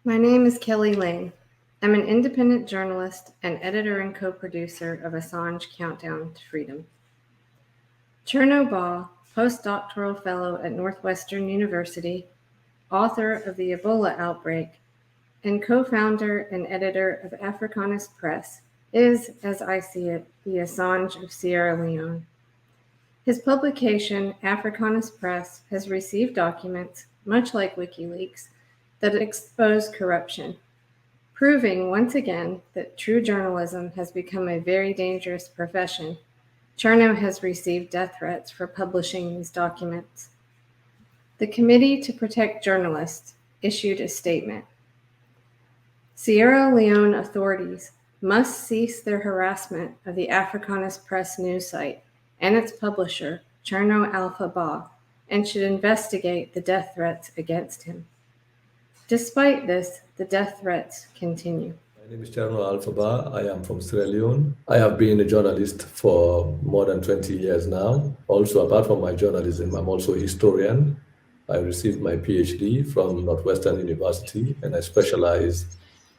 My name is Kelly Lane. I'm an independent journalist and editor and co-producer of Assange Countdown to Freedom. Chernoh Bah, post-doctoral fellow at Northwestern University, author of the Ebola outbreak, and co-founder and editor of Africanist Press, is, as I see it, the Assange of Sierra Leone. His publication, Africanist Press, has received documents, much like Wikileaks, that expose corruption, proving once again that true journalism has become a very dangerous profession. Chernoh has received death threats for publishing these documents. The Committee to Protect Journalists issued a statement. Sierra Leone authorities must cease their harassment of the Africanist Press news site and its publisher, Chernoh Bah, and should investigate the death threats against him. Despite this, the death threats continue. My name is Chernoh Bah. I am from Sierra Leone. I have been a journalist for more than 20 years now. Also, apart from my journalism, I'm also a historian. I received my PhD from Northwestern University, and I specialize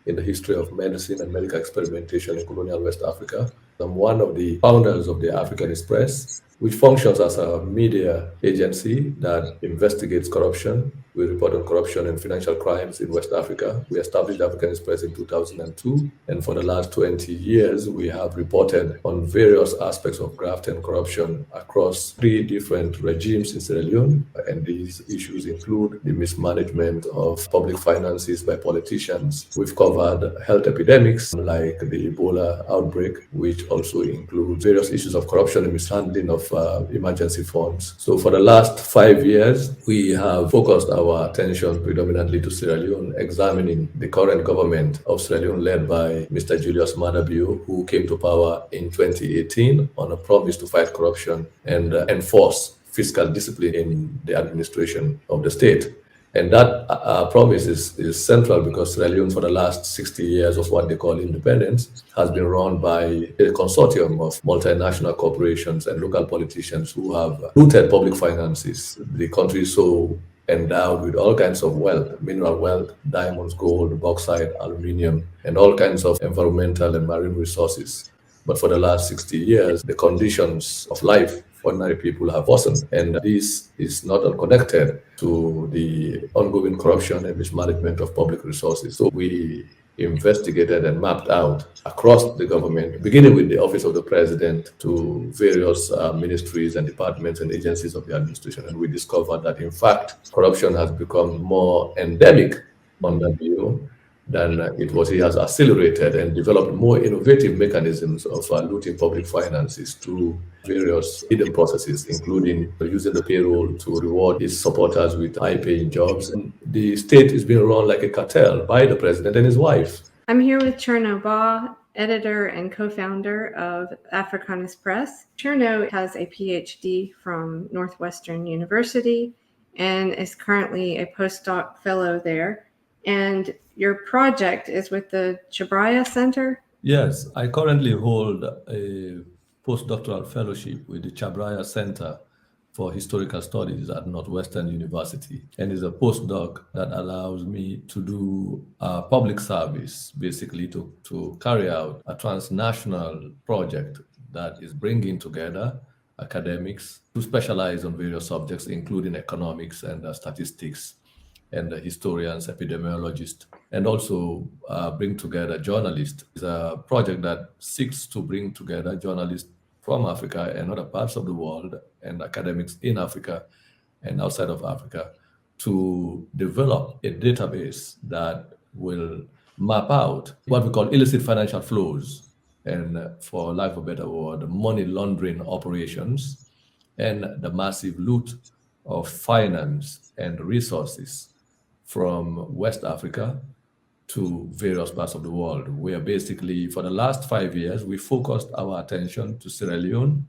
in the history of medicine and medical experimentation in colonial West Africa. I'm one of the founders of the Africanist Press, which functions as a media agency that investigates corruption. We report on corruption and financial crimes in West Africa. We established the Africanist Press in 2002, and for the last 20 years, we have reported on various aspects of graft and corruption across 3 different regimes in Sierra Leone. And these issues include the mismanagement of public finances by politicians. We've covered health epidemics like the Ebola outbreak, which also includes various issues of corruption and mishandling of emergency funds. So for the last 5 years, we have focused our attention predominantly to Sierra Leone, examining the current government of Sierra Leone led by Mr. Julius Maada Bio, who came to power in 2018 on a promise to fight corruption and enforce fiscal discipline in the administration of the state. And that promise is central because Sierra Leone, for the last 60 years of what they call independence, has been run by a consortium of multinational corporations and local politicians who have looted public finances. The country is so endowed with all kinds of wealth, mineral wealth, diamonds, gold, bauxite, aluminium, and all kinds of environmental and marine resources. But for the last 60 years, the conditions of life for ordinary people have worsened. And this is not unconnected to the ongoing corruption and mismanagement of public resources. So we investigated and mapped out across the government, beginning with the Office of the President to various ministries and departments and agencies of the administration. And we discovered that, in fact, corruption has become more endemic under Bio than it was. He has accelerated and developed more innovative mechanisms of looting public finances through various hidden processes, including using the payroll to reward his supporters with high-paying jobs. And the state is being run like a cartel by the president and his wife. I'm here with Chernoh Bah, editor and co-founder of Africanist Press. Chernoh has a PhD from Northwestern University and is currently a postdoc fellow there. And your project is with the Chernoh Center? Yes, I currently hold a postdoctoral fellowship with the Chernoh Center for Historical Studies at Northwestern University. And it's a postdoc that allows me to do public service, basically to carry out a transnational project that is bringing together academics who specialize on various subjects, including economics and statistics, and historians, epidemiologists, and also bring together journalists. It's a project that seeks to bring together journalists from Africa and other parts of the world and academics in Africa and outside of Africa to develop a database that will map out what we call illicit financial flows and, for lack of a better word, money laundering operations and the massive loot of finance and resources from West Africa to various parts of the world, where basically for the last 5 years, we focused our attention to Sierra Leone,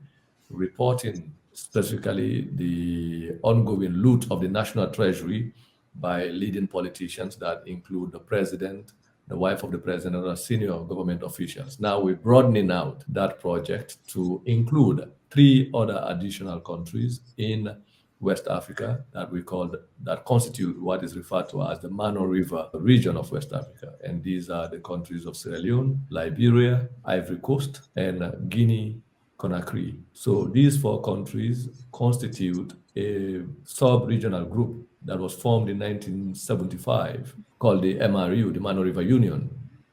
reporting specifically the ongoing loot of the national treasury by leading politicians that include the president, the wife of the president, and other senior government officials. Now we're broadening out that project to include 3 other additional countries in West Africa that constitute what is referred to as the Mano River region of West Africa. And these are the countries of Sierra Leone, Liberia, Ivory Coast, and Guinea Conakry. So these four countries constitute a sub-regional group that was formed in 1975 called the MRU, the Mano River Union.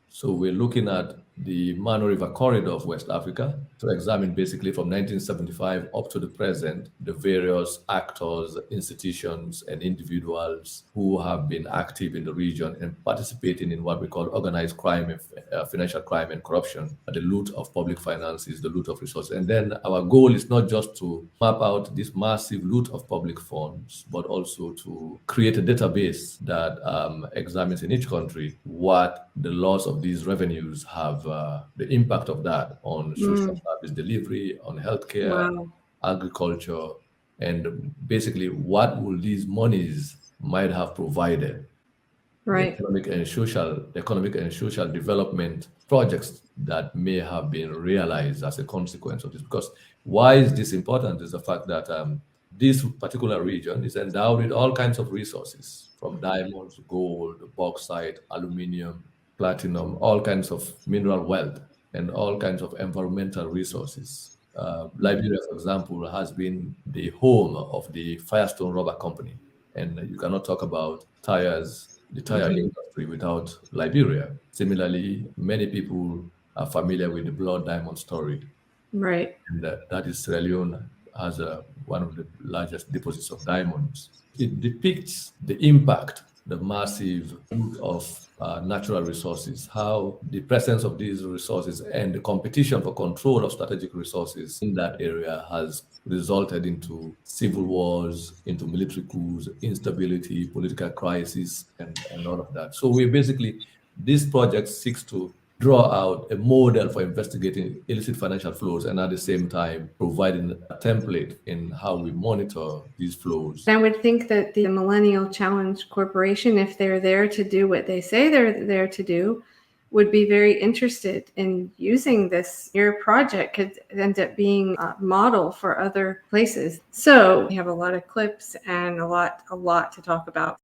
So we're looking at the Mano River corridor of West Africa to examine basically from 1975 up to the present the various actors, institutions, and individuals who have been active in the region and participating in what we call organized crime, financial crime, and corruption, the loot of public finances, the loot of resources. And then our goal is not just to map out this massive loot of public funds, but also to create a database that examines in each country what the loss of these revenues have, the impact of that on social service delivery, on healthcare, agriculture, and basically what will these monies might have provided. Right. Economic and social development projects that may have been realized as a consequence of this. Because why is this important is the fact that this particular region is endowed with all kinds of resources, from diamonds, gold, bauxite, aluminium, platinum, all kinds of mineral wealth, and all kinds of environmental resources. Liberia, for example, has been the home of the Firestone Rubber Company. And you cannot talk about the tire industry without Liberia. Similarly, many people are familiar with the Blood Diamond story. Right. And that is Sierra Leone has one of the largest deposits of diamonds. It depicts the impact, the massive use of natural resources, how the presence of these resources and the competition for control of strategic resources in that area has resulted into civil wars, into military coups, instability, political crisis, and all of that. So this project seeks to draw out a model for investigating illicit financial flows and at the same time providing a template in how we monitor these flows. I would think that the Millennial Challenge Corporation, if they're there to do what they say they're there to do, would be very interested in using this. Your project could end up being a model for other places. So we have a lot of clips and a lot to talk about.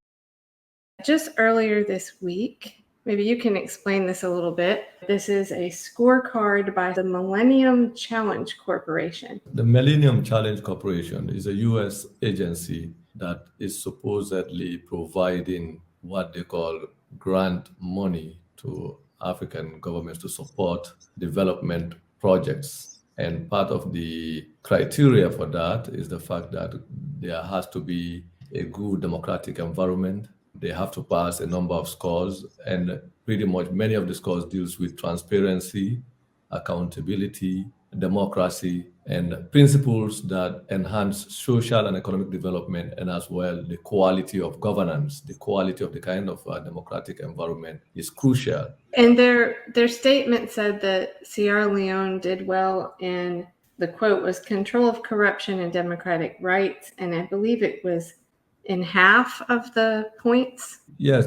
Just earlier this week, maybe you can explain this a little bit. This is a scorecard by the Millennium Challenge Corporation. The Millennium Challenge Corporation is a U.S. agency that is supposedly providing what they call grant money to African governments to support development projects. And part of the criteria for that is the fact that there has to be a good democratic environment. They have to pass a number of scores, and pretty much many of the scores deals with transparency, accountability, democracy, and principles that enhance social and economic development, and as well the quality of governance, the quality of the kind of democratic environment is crucial. And their statement said that Sierra Leone did well in, the quote was, control of corruption and democratic rights, and I believe it was in half of the points? Yes,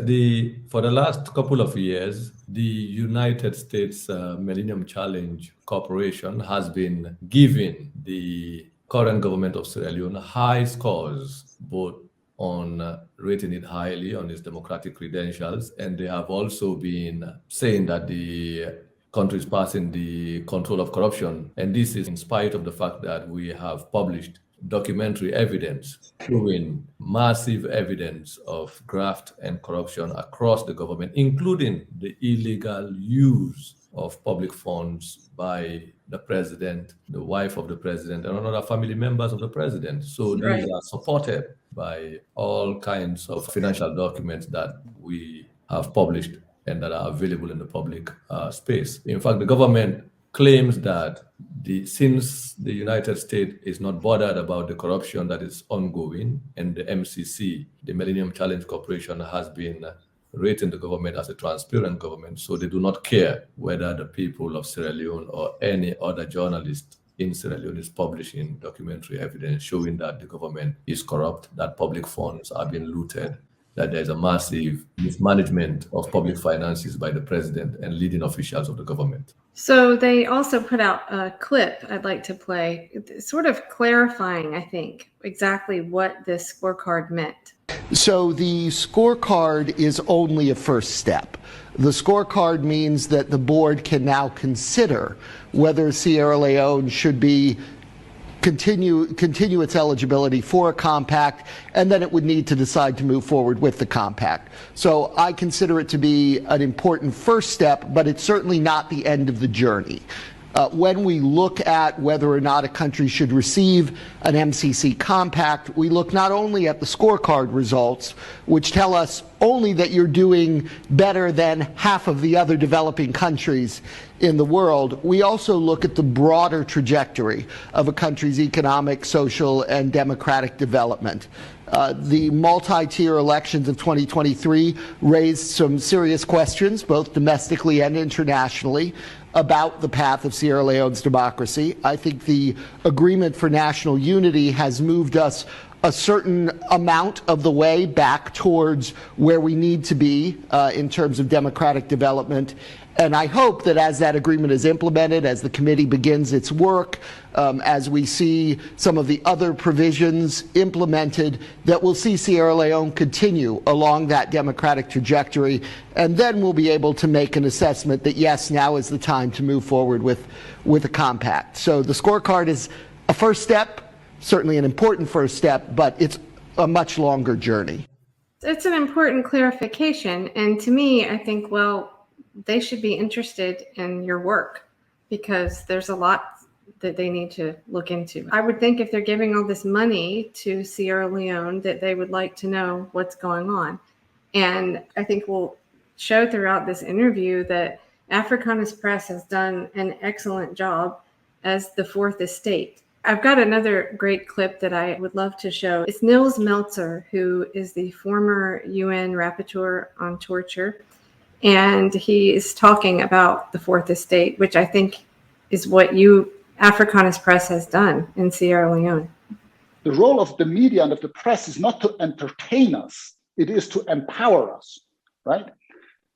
for the last couple of years, the United States Millennium Challenge Corporation has been giving the current government of Sierra Leone high scores, both on rating it highly on its democratic credentials, and they have also been saying that the country is passing the control of corruption. And this is in spite of the fact that we have published documentary evidence showing massive evidence of graft and corruption across the government, including the illegal use of public funds by the president, the wife of the president, and other family members of the president. So these are supported by all kinds of financial documents that we have published and that are available in the public space. In fact, the government claims that since the United States is not bothered about the corruption that is ongoing, and the MCC, the Millennium Challenge Corporation, has been rating the government as a transparent government, so they do not care whether the people of Sierra Leone or any other journalist in Sierra Leone is publishing documentary evidence showing that the government is corrupt, that public funds are being looted, that there's a massive mismanagement of public finances by the president and leading officials of the government. So they also put out a clip I'd like to play, sort of clarifying, I think, exactly what this scorecard meant. So the scorecard is only a first step. The scorecard means that the board can now consider whether Sierra Leone should continue its eligibility for a compact, and then it would need to decide to move forward with the compact. So I consider it to be an important first step, but it's certainly not the end of the journey. When we look at whether or not a country should receive an MCC compact, we look not only at the scorecard results, which tell us only that you're doing better than half of the other developing countries in the world, we also look at the broader trajectory of a country's economic, social, and democratic development. The multi-tier elections of 2023 raised some serious questions, both domestically and internationally, about the path of Sierra Leone's democracy. I think the Agreement for National Unity has moved us a certain amount of the way back towards where we need to be in terms of democratic development. And I hope that as that agreement is implemented, as the committee begins its work, as we see some of the other provisions implemented, that we'll see Sierra Leone continue along that democratic trajectory, and then we'll be able to make an assessment that, yes, now is the time to move forward with a compact. So the scorecard is a first step, certainly an important first step, but it's a much longer journey. It's an important clarification, and to me, I think, well, they should be interested in your work because there's a lot that they need to look into. I would think if they're giving all this money to Sierra Leone that they would like to know what's going on. And I think we'll show throughout this interview that Africanist Press has done an excellent job as the fourth estate. I've got another great clip that I would love to show. It's Nils Melzer, who is the former UN rapporteur on torture. And he is talking about the fourth estate, which I think is what Africanist Press has done in Sierra Leone. The role of the media and of the press is not to entertain us, it is to empower us, right?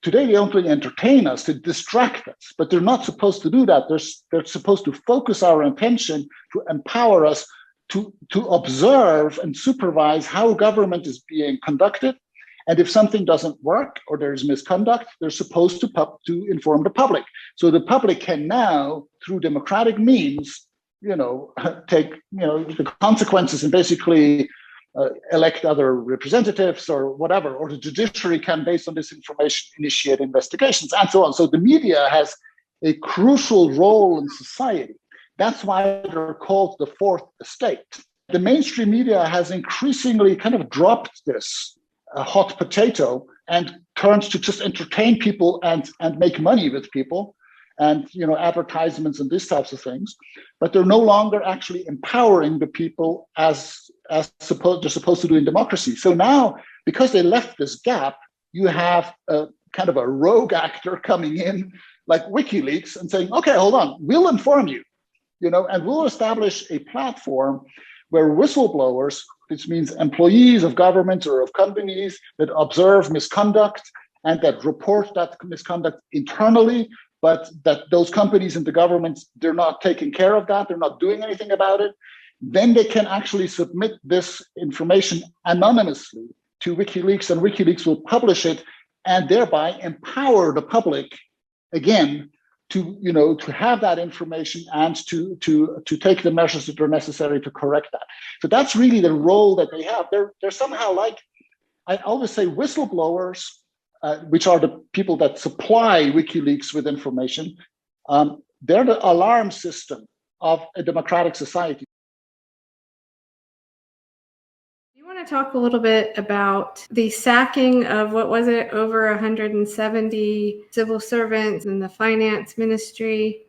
Today they only entertain us, to distract us, but they're not supposed to do that. They're supposed to focus our attention to empower us to observe and supervise how government is being conducted. And if something doesn't work or there's misconduct, they're supposed to inform the public. So the public can now, through democratic means, take the consequences and basically elect other representatives or whatever, or the judiciary can, based on this information, initiate investigations and so on. So the media has a crucial role in society. That's why they're called the fourth estate. The mainstream media has increasingly kind of dropped this hot potato and turns to just entertain people and make money with people and advertisements and these types of things, but they're no longer actually empowering the people as they're supposed to do in democracy. So now, because they left this gap, you have a kind of a rogue actor coming in like WikiLeaks and saying, okay, hold on, we'll inform you, and we'll establish a platform where whistleblowers, which means employees of governments or of companies that observe misconduct and that report that misconduct internally, but that those companies and the governments, they're not taking care of that, they're not doing anything about it, then they can actually submit this information anonymously to WikiLeaks, and WikiLeaks will publish it and thereby empower the public again to have that information and to take the measures that are necessary to correct that. So that's really the role that they have. They're somehow like, I always say, whistleblowers, which are the people that supply WikiLeaks with information. They're the alarm system of a democratic society. You want to talk a little bit about the sacking of, over 170 civil servants in the finance ministry?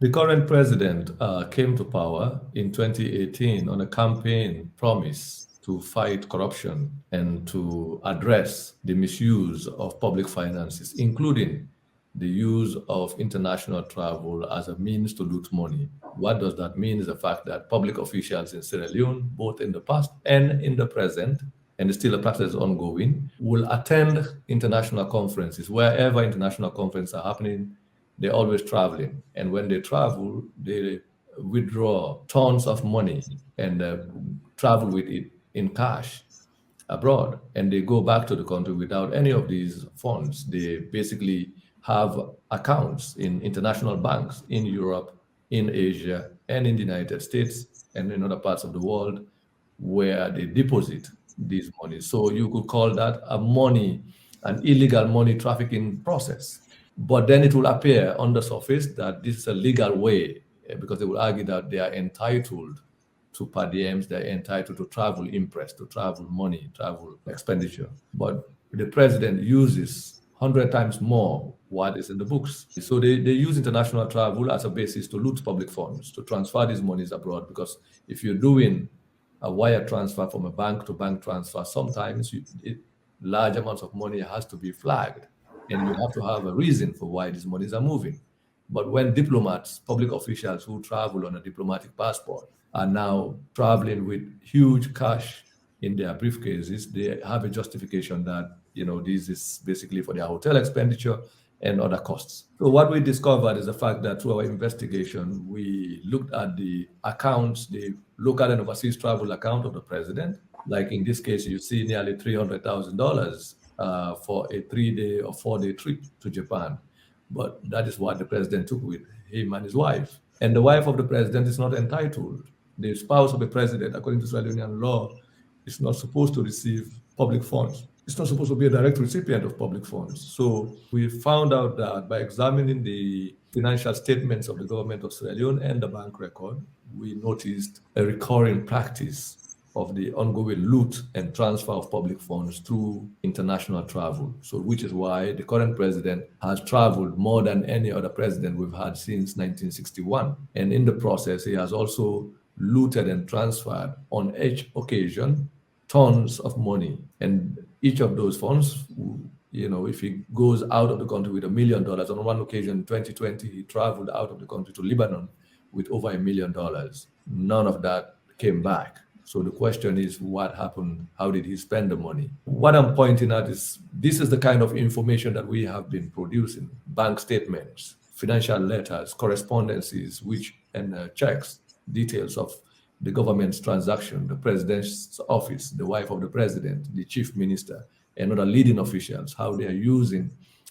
The current president came to power in 2018 on a campaign promise to fight corruption and to address the misuse of public finances, including the use of international travel as a means to loot money. What does that mean is the fact that public officials in Sierra Leone, both in the past and in the present, and still the practice is ongoing, will attend international conferences. Wherever international conferences are happening, they're always traveling. And when they travel, they withdraw tons of money and travel with it in cash abroad. And they go back to the country without any of these funds. They basically have accounts in international banks in Europe, in Asia, and in the United States, and in other parts of the world where they deposit these monies. So you could call that an illegal money trafficking process. But then it will appear on the surface that this is a legal way, because they will argue that they are entitled to per diems, they're entitled to travel imprest, to travel money, travel expenditure. But the president uses 100 times more what is in the books. So they use international travel as a basis to loot public funds, to transfer these monies abroad, because if you're doing a wire transfer from a bank to bank transfer, sometimes large amounts of money has to be flagged, and you have to have a reason for why these monies are moving. But when diplomats, public officials who travel on a diplomatic passport are now traveling with huge cash in their briefcases, they have a justification that, this is basically for their hotel expenditure and other costs. So what we discovered is the fact that through our investigation, we looked at the accounts, the local and overseas travel account of the president. Like in this case, you see nearly $300,000 for a 3-day or 4-day trip to Japan. But that is what the president took with him and his wife. And the wife of the president is not entitled. The spouse of the president, according to Sierra Leonean law, is not supposed to receive public funds. It's not supposed to be a direct recipient of public funds. So we found out that by examining the financial statements of the government of Sierra Leone and the bank record, we noticed a recurring practice of the ongoing loot and transfer of public funds through international travel. So which is why the current president has traveled more than any other president we've had since 1961. And in the process, he has also looted and transferred on each occasion tons of money. And each of those funds, if he goes out of the country with $1 million, on one occasion in 2020, he traveled out of the country to Lebanon with over $1 million. None of that came back. So the question is, what happened? How did he spend the money? What I'm pointing at is, this is the kind of information that we have been producing: bank statements, financial letters, correspondences, and checks, details of the government's transaction, the president's office, the wife of the president, the chief minister, and other leading officials, how they are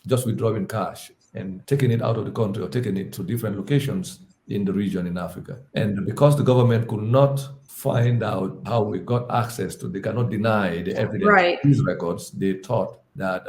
just withdrawing cash and taking it out of the country or taking it to different locations in the region in Africa. And because the government could not find out how we got access to, they cannot deny the evidence of these records, they thought that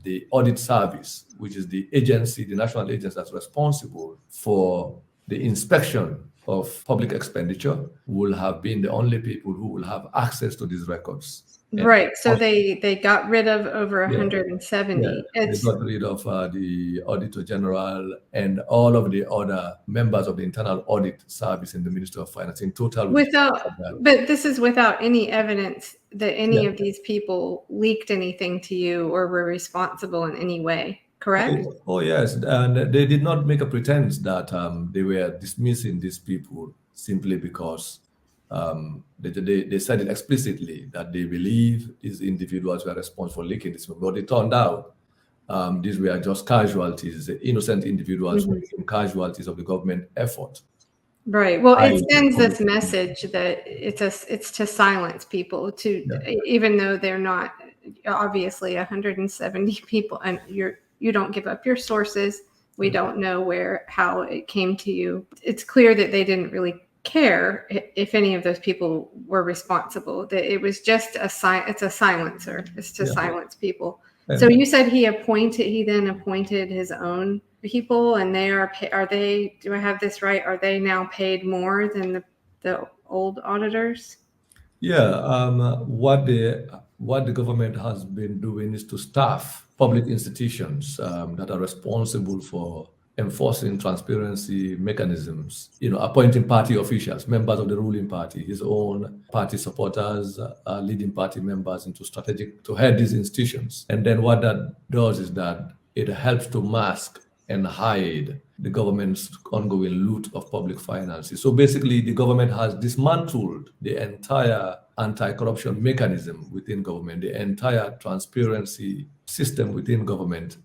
the audit service, which is the agency, the national agency that's responsible for the inspection of public expenditure, will have been the only people who will have access to these records. Right. So they got rid of over 170. Yeah, they got rid of the Auditor General and all of the other members of the Internal Audit Service in the Ministry of Finance in total. But this is without any evidence that any of these people leaked anything to you or were responsible in any way, correct? Oh yes, and they did not make a pretense that they were dismissing these people simply because they said it explicitly that they believe these individuals were responsible for leaking this. But it turned out these were just casualties, innocent individuals who became casualties of the government effort. Right. Well, it sends this message that it's to silence people, even though they're not obviously 170 people, and you don't give up your sources. We don't know how it came to you. It's clear that they didn't really care if any of those people were responsible. That it was just it's a silencer. It's to silence people. So you said he then appointed his own people, and do I have this right? Are they now paid more than the old auditors? Yeah. What the government has been doing is to staff public institutions that are responsible for enforcing transparency mechanisms, appointing party officials, members of the ruling party, his own party supporters, leading party members to head these institutions. And then what that does is that it helps to mask and hide the government's ongoing loot of public finances. So basically, the government has dismantled the entire anti-corruption mechanism within government, the entire transparency system within government.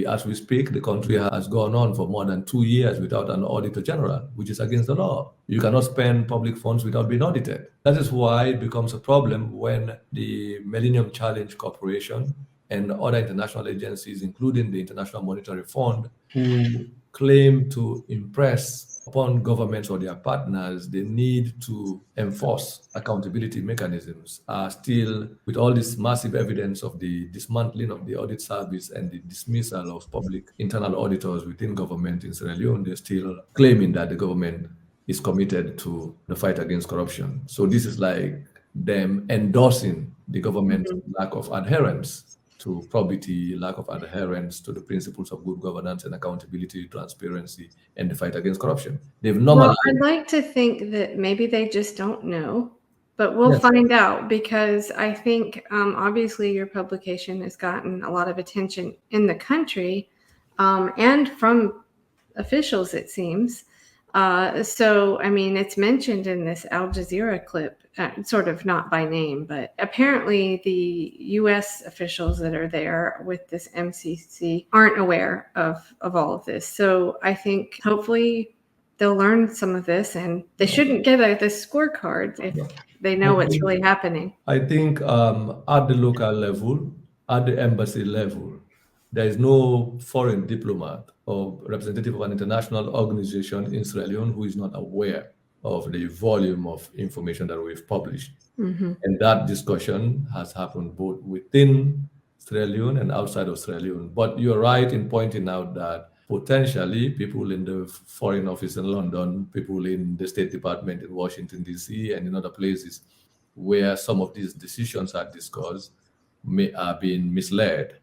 As we speak, the country has gone on for more than 2 years without an auditor general, which is against the law. You cannot spend public funds without being audited. That is why it becomes a problem when the Millennium Challenge Corporation and other international agencies, including the International Monetary Fund, who claim to impress upon governments or their partners the need to enforce accountability mechanisms, are still, with all this massive evidence of the dismantling of the audit service and the dismissal of public internal auditors within government in Sierra Leone, they're still claiming that the government is committed to the fight against corruption. So this is like them endorsing the government's lack of adherence to probity, lack of adherence to the principles of good governance and accountability, transparency, and the fight against corruption. They've normalized. Well, I'd like to think that maybe they just don't know, but we'll find out, because I think obviously your publication has gotten a lot of attention in the country and from officials, it seems. So, I mean, it's mentioned in this Al Jazeera clip, sort of not by name, but apparently the U.S. officials that are there with this MCC aren't aware of all of this. So I think hopefully they'll learn some of this, and they shouldn't get this scorecard if they know what's really happening. I think at the local level, at the embassy level, there is no foreign diplomat or representative of an international organization in Sierra Leone who is not aware of the volume of information that we've published. And that discussion has happened both within Sierra Leone and outside of Sierra Leone. But you're right in pointing out that potentially people in the Foreign Office in London, people in the State Department in Washington, D.C., and in other places where some of these decisions are discussed are being misled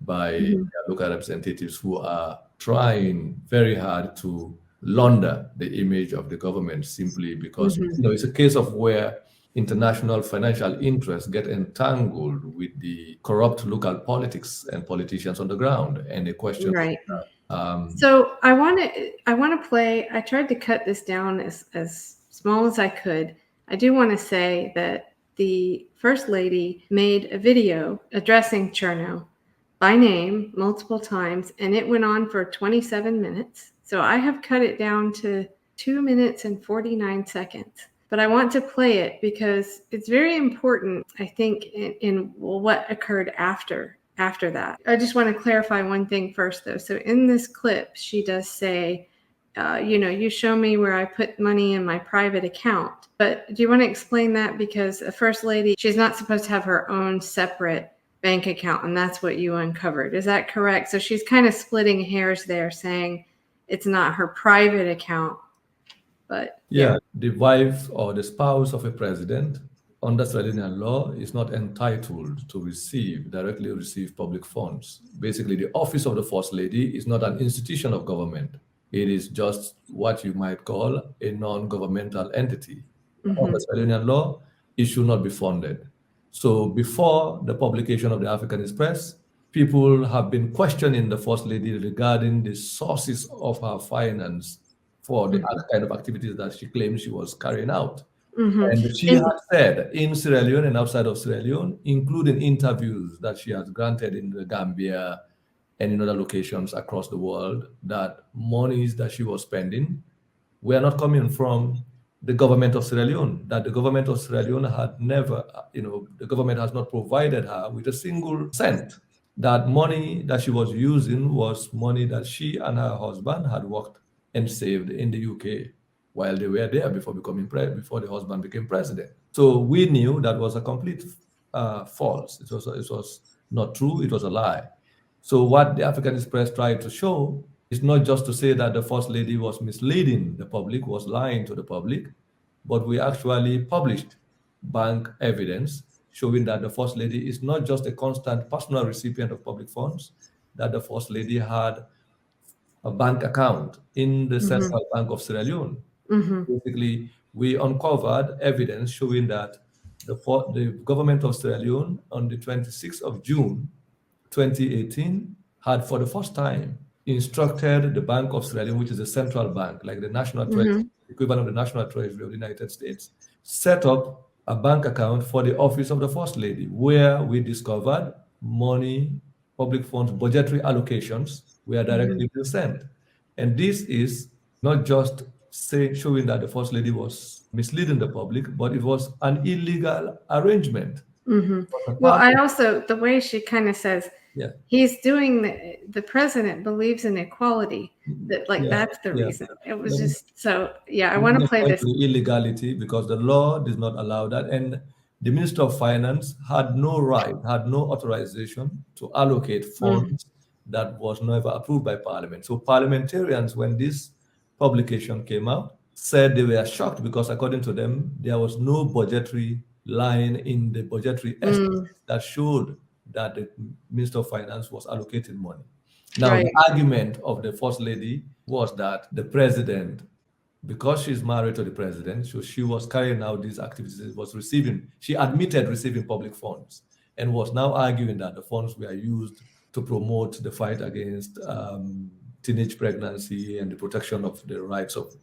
by local representatives who are trying very hard to launder the image of the government simply because it's a case of where international financial interests get entangled with the corrupt local politics and politicians on the ground. And the question so I want to play, I tried to cut this down as small as I could. I do want to say that the First Lady made a video addressing Chernoh by name multiple times, and it went on for 27 minutes. So I have cut it down to 2 minutes and 49 seconds. But I want to play it because it's very important, I think, in what occurred after that. I just want to clarify one thing first, though. So in this clip, she does say, you show me where I put money in my private account. But do you want to explain that? Because a First Lady, she's not supposed to have her own separate bank account, and that's what you uncovered. Is that correct? So she's kind of splitting hairs there, saying it's not her private account. But the wife or the spouse of a president under Sierra Leonean law is not entitled to directly receive public funds. Basically, the office of the First Lady is not an institution of government. It is just what you might call a non-governmental entity. Under Sierra Leonean law, it should not be funded. So before the publication of the Africanist Press, people have been questioning the First Lady regarding the sources of her finance for the other kind of activities that she claims she was carrying out. And she has said in Sierra Leone and outside of Sierra Leone, including interviews that she has granted in the Gambia and in other locations across the world, that monies that she was spending were not coming from the government of Sierra Leone, that the government of Sierra Leone had never, the government has not provided her with a single cent. That money that she was using was money that she and her husband had worked and saved in the UK while they were there before the husband became president. So we knew that was a complete false. It was not true. It was a lie. So what the Africanist Press tried to show is not just to say that the First Lady was misleading the public, was lying to the public, but we actually published bank evidence showing that the First Lady is not just a constant personal recipient of public funds, that the First Lady had a bank account in the Central Bank of Sierra Leone. Basically, we uncovered evidence showing that the government of Sierra Leone on the 26th of June, 2018, had for the first time instructed the Bank of Sierra Leone, which is a central bank, like the National Treasury, equivalent of the National Treasury of the United States, set up a bank account for the office of the First Lady, where we discovered money, public funds, budgetary allocations were directly being sent. And this is not just showing that the First Lady was misleading the public, but it was an illegal arrangement. Well, I also, the way she kind of says, Yeah. he's doing the president believes in equality. That that's the reason. It was just so. Yeah, I want to play this. Illegality, because the law does not allow that, and the Minister of Finance had no right, had no authorization to allocate funds that was never approved by Parliament. So parliamentarians, when this publication came out, said they were shocked because, according to them, there was no budgetary line in the budgetary estimates that showed that the Minister of Finance was allocating money. Now, the argument of the First Lady was that the president, because she's married to the president, so she was carrying out these activities, she admitted receiving public funds, and was now arguing that the funds were used to promote the fight against teenage pregnancy and the protection of the rights of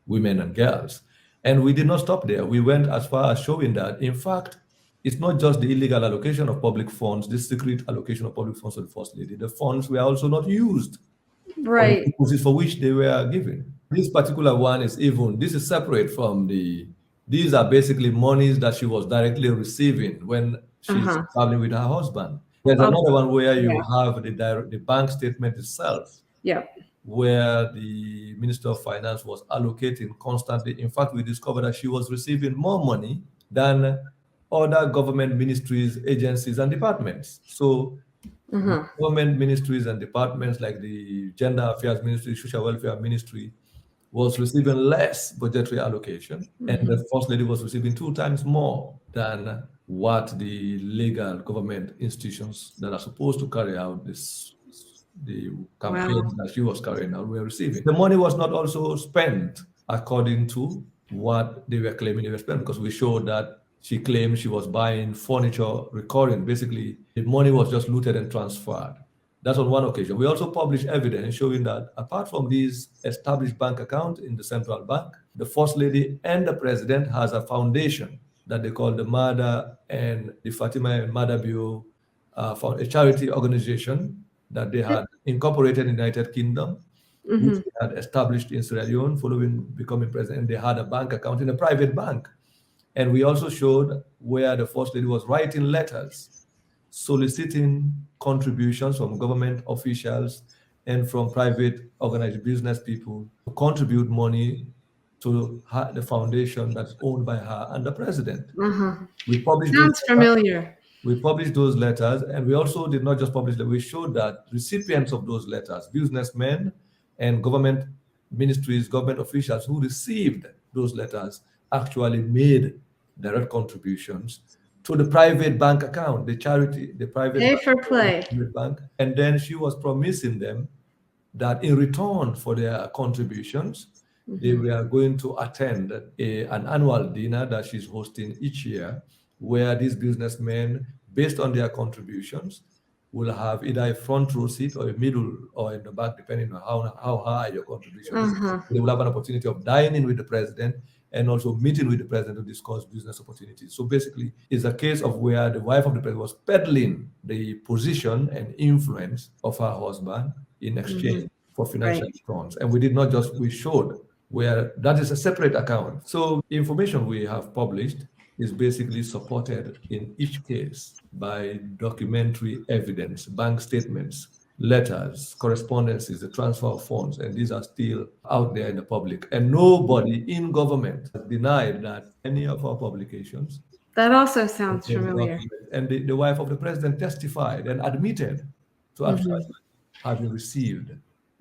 women and girls. And we did not stop there. We went as far as showing that, in fact, it's not just the illegal allocation of public funds, the secret allocation of public funds to the First Lady. The funds were also not used for the purposes for which they were given. This particular one is this is separate from these are basically monies that she was directly receiving when she's traveling with her husband. There's another one where you have the bank statement itself. Where the Minister of Finance was allocating constantly. In fact, we discovered that she was receiving more money than other government ministries, agencies, and departments. So government ministries and departments like the Gender Affairs Ministry, Social Welfare Ministry was receiving less budgetary allocation, and the First Lady was receiving 2 times more than what the legal government institutions that are supposed to carry out the campaigns that she was carrying out were receiving. The money was not also spent according to what they were claiming they were spent, because we showed that she claimed she was buying furniture recurring. Basically, the money was just looted and transferred. That's on one occasion. We also published evidence showing that apart from these established bank accounts in the central bank, the First Lady and the President has a foundation that they call the Mada and the Fatima and Madabio, a charity organization that they had incorporated in the United Kingdom, which they had established in Sierra Leone following becoming president. And they had a bank account in a private bank. And we also showed where the First Lady was writing letters soliciting contributions from government officials and from private organized business people to contribute money to the foundation that's owned by her and the president. We published Sounds familiar. We published those letters, and we also did not just publish them. We showed that recipients of those letters, businessmen and government ministries, government officials who received those letters, actually made direct contributions to the private bank account, the charity, the private bank. And then she was promising them that in return for their contributions, they were going to attend an annual dinner that she's hosting each year, where these businessmen, based on their contributions, will have either a front row seat or a middle or in the back, depending on how high your contribution is. They will have an opportunity of dining with the president and also meeting with the president to discuss business opportunities. So basically, it's a case of where the wife of the president was peddling the position and influence of her husband in exchange for financial returns. And we did not just, we showed where that is a separate account. So the information we have published is basically supported in each case by documentary evidence, bank statements, letters, correspondences, the transfer of funds, and these are still out there in the public. And nobody in government has denied that any of our publications. That also sounds familiar. And the wife of the president testified and admitted to actually having received.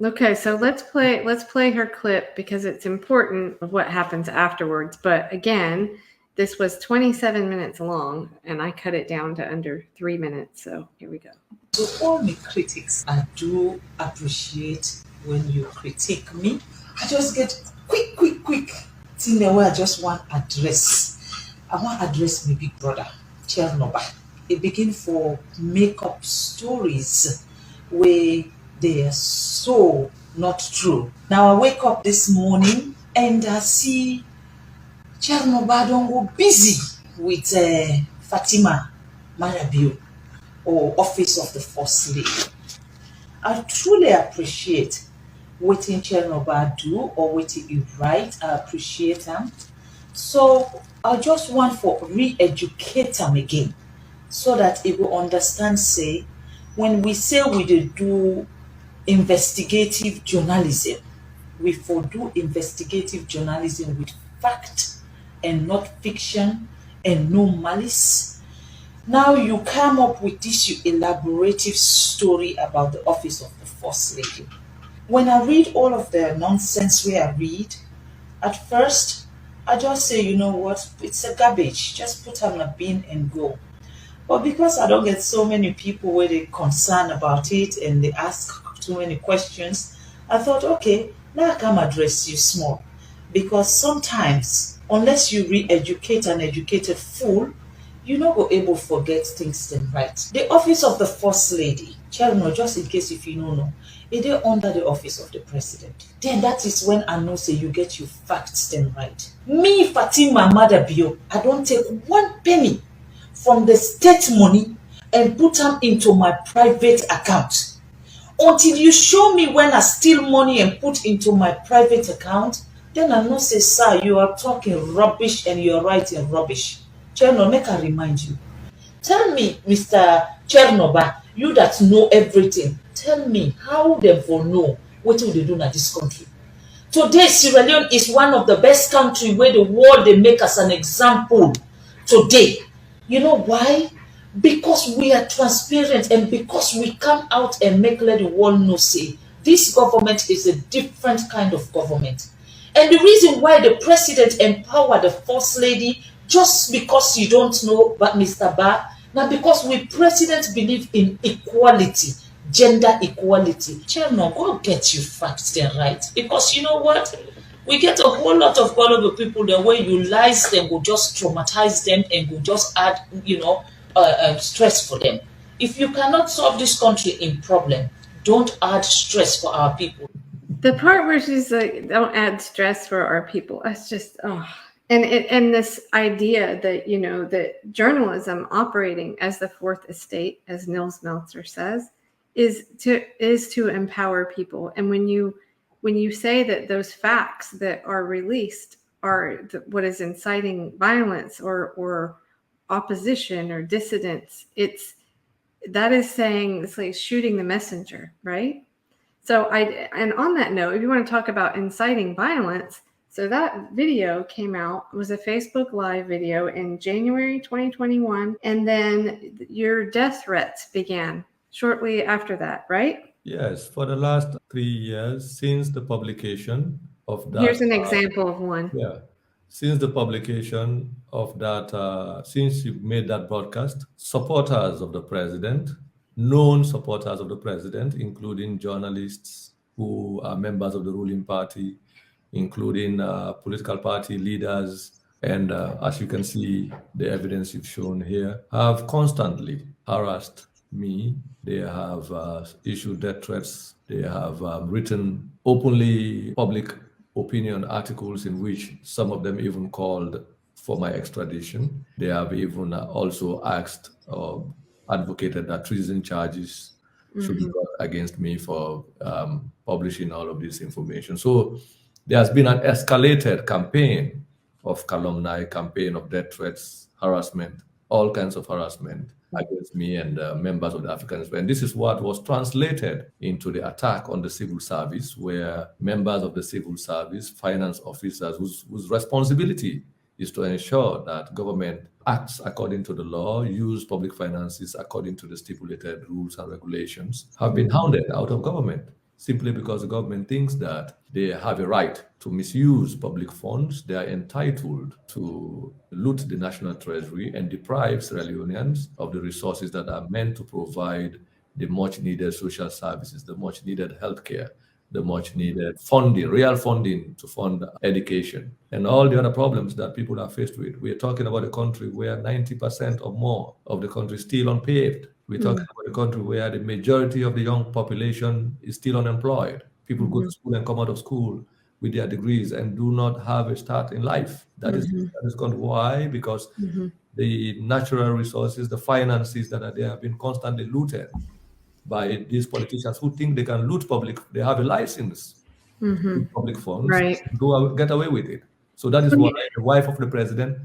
Okay, so let's play her clip because it's important of what happens afterwards. But again, this was 27 minutes long, and I cut it down to under 3 minutes. So here we go. To all my critics, I do appreciate when you critique me. I just get quick thing where I just want address. I want address my big brother, Chernoh Bah. It begin for make up stories where They are so not true. Now I wake up this morning and I see Chernoh Bah don go busy with Fatima Marabio, or Office of the First Lady. I truly appreciate what Chernoh Bah do or what he write. I appreciate him. So I just want for re-educate him again, so that he will understand, say, when we say we dey do investigative journalism, we for do investigative journalism with fact and not fiction and no malice. Now you come up with this your elaborative story about the office of the First Lady. When I read all of the nonsense where I read, at first I just say, you know what, it's a garbage. Just put on a bin and go. But because I don't get so many people where they concerned about it and they ask too many questions, I thought, okay, now I come address you small. Because sometimes, unless you re-educate an educated fool, you not go able to forget things them right. The office of the First Lady, Chernoh, just in case if you don't know, it is under the office of the president. Then that is when I know say you get your facts them right. Me, Fatima Madabio, I don't take 1 penny from the state money and put them into my private account. Until you show me when I steal money and put into my private account, then I know say, sir, you are talking rubbish and you are writing rubbish. Chernoh, make I remind you. Tell me, Mr. Chernoh Bah, you that know everything, tell me how they will know what will they do in this country. Today, Sierra Leone is one of the best countries where the world they make us an example today. You know why? Because we are transparent and because we come out and let the world know, say, this government is a different kind of government. And the reason why the president empowered the First Lady, just because you don't know but Mr. Bah, now because we president believe in equality, gender equality. Chernoh, go get your facts there right. Because you know what? We get a whole lot of gullible people the way you lies them will just traumatize them and will just add, stress for them. If you cannot solve this country in problem, don't add stress for our people. The part where she's like, "Don't add stress for our people," that's just and this idea that that journalism operating as the fourth estate, as Nils Meltzer says, is to empower people. And when you say that those facts that are released are what is inciting violence or opposition or dissidence, that is saying it's like shooting the messenger, right? So and on that note, if you want to talk about inciting violence, so that video came out, it was a Facebook Live video in January 2021, and then your death threats began shortly after that, right? Yes, for the last 3 years since the publication of that. Here's an example of one. Yeah, since the publication of that, since you made that broadcast, supporters of the president, known supporters of the president, including journalists who are members of the ruling party, including political party leaders, and as you can see, the evidence you've shown here, have constantly harassed me. They have issued death threats. They have written openly public opinion articles in which some of them even called for my extradition. They have even also asked or advocated that treason charges should be brought against me for publishing all of this information. So there has been an escalated campaign of calumny, campaign of death threats, harassment, all kinds of harassment against me and members of the Africanist Press. And this is what was translated into the attack on the civil service, where members of the civil service, finance officers whose responsibility is to ensure that government acts according to the law, use public finances according to the stipulated rules and regulations, have been hounded out of government simply because the government thinks that they have a right to misuse public funds. They are entitled to loot the national treasury and deprive Sierra Leoneans of the resources that are meant to provide the much needed social services, the much needed healthcare, the much needed funding, real funding to fund education, and all the other problems that people are faced with. We are talking about a country where 90% or more of the country is still unpaved. We're talking about a country where the majority of the young population is still unemployed. People go to school and come out of school with their degrees and do not have a start in life. That is why, because the natural resources, the finances that are there have been constantly looted by these politicians who think they can loot they have a license to public funds, get away with it. So that is why the wife of the president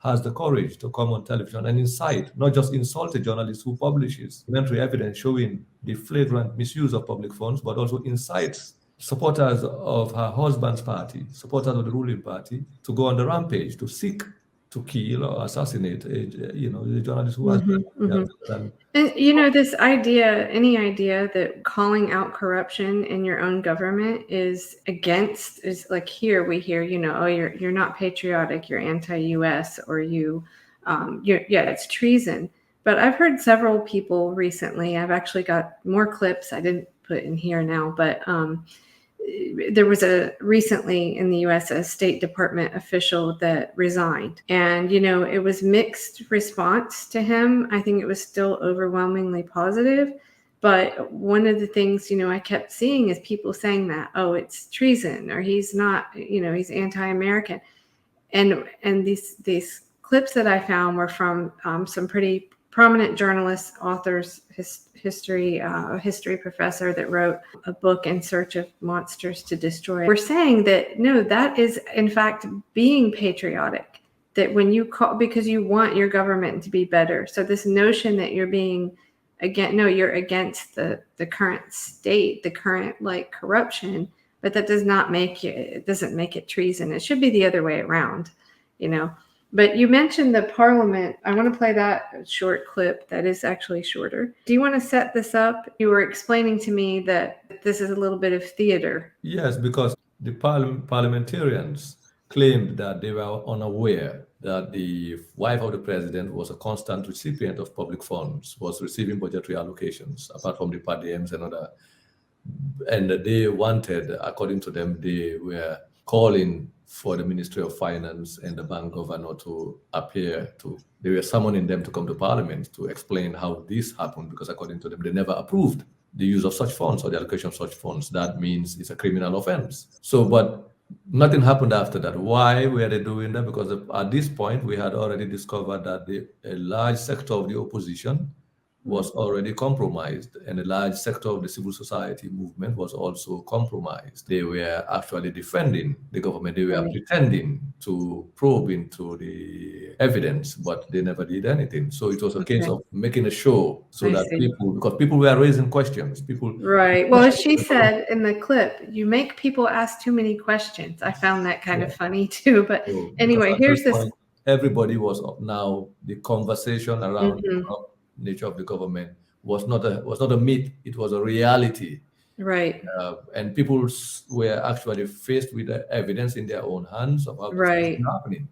has the courage to come on television and incite, not just insult a journalist who publishes documentary evidence showing the flagrant misuse of public funds, but also incites supporters of her husband's party, supporters of the ruling party, to go on the rampage, to seek to kill or assassinate, the journalist who has done. And this idea, any idea that calling out corruption in your own government is like here we hear, you're not patriotic, you're anti-US, or it's treason. But I've heard several people recently. I've actually got more clips I didn't put in here now, but there was recently in the US a State Department official that resigned, and it was mixed response to him. I think it was still overwhelmingly positive, but one of the things I kept seeing is people saying that, oh, it's treason, or he's not, he's anti-American, and these clips that I found were from some pretty prominent journalists, authors, a history professor that wrote a book, In Search of Monsters to Destroy. We're saying that, no, that is in fact being patriotic, that when you call, because you want your government to be better. So this notion that you're being you're against the current state, the current corruption, but that doesn't make it treason. It should be the other way around, But you mentioned the parliament. I want to play that short clip that is actually shorter. Do you want to set this up? You were explaining to me that this is a little bit of theater. Yes, because the parliamentarians claimed that they were unaware that the wife of the president was a constant recipient of public funds, was receiving budgetary allocations, apart from the per diems and other. And they wanted, according to them, they were calling for the Ministry of Finance and the bank governor to they were summoning them to come to Parliament to explain how this happened, because according to them, they never approved the use of such funds or the allocation of such funds. That means it's a criminal offense. So, but nothing happened after that. Why were they doing that? Because at this point, we had already discovered that a large sector of the opposition was already compromised, and a large sector of the civil society movement was also compromised. They were actually defending the government. They were pretending to probe into the evidence, but they never did anything. So it was a case of making a show so that because people were raising questions. Right. Well, as she said in the clip, you make people ask too many questions. I found that kind of funny too. But anyway, here's this. Point, everybody was now, the conversation around nature of the government was not a myth, it was a reality, right? And people were actually faced with the evidence in their own hands of how this is happening.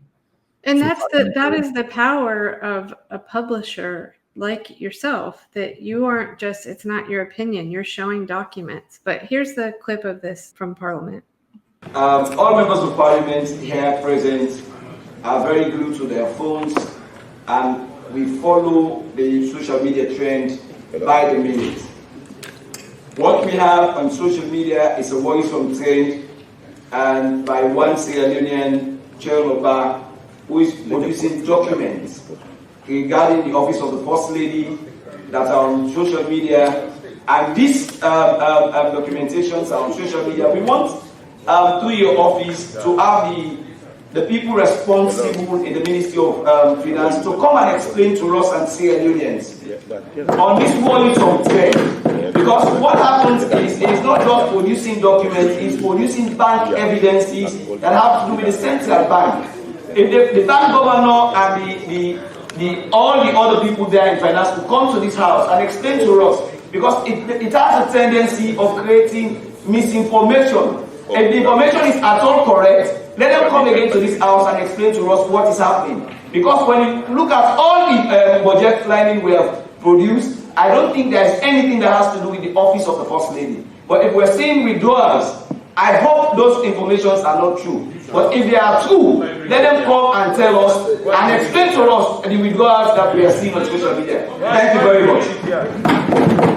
And so that is the power of a publisher like yourself, that you aren't just, it's not your opinion, you're showing documents. But here's the clip of this from Parliament. All members of Parliament here present are very glued to their phones, and we follow the social media trend by the minute. What we have on social media is a worrisome trend, and by one Sierra Leonean, Chernoh Bah, who is producing documents regarding the office of the First Lady that are on social media. And these documentations are on social media. We want through your office to have the people responsible in the Ministry of Finance to come and explain to us and Sierra Leoneans on this worrisome trend. Because what happens is it's not just producing documents, it's producing bank evidences that have to do with the central bank. If the bank governor and all the other people there in finance will come to this house and explain to us, because it has a tendency of creating misinformation. If the information is at all correct, let them come again to this house and explain to us what is happening. Because when you look at all the budget lining we have produced, I don't think there is anything that has to do with the office of the First Lady. But if we're seeing withdrawals, I hope those informations are not true. But if there are two, let them come and tell us and explain to us the withdrawals that we are seeing on social media. Thank you very much.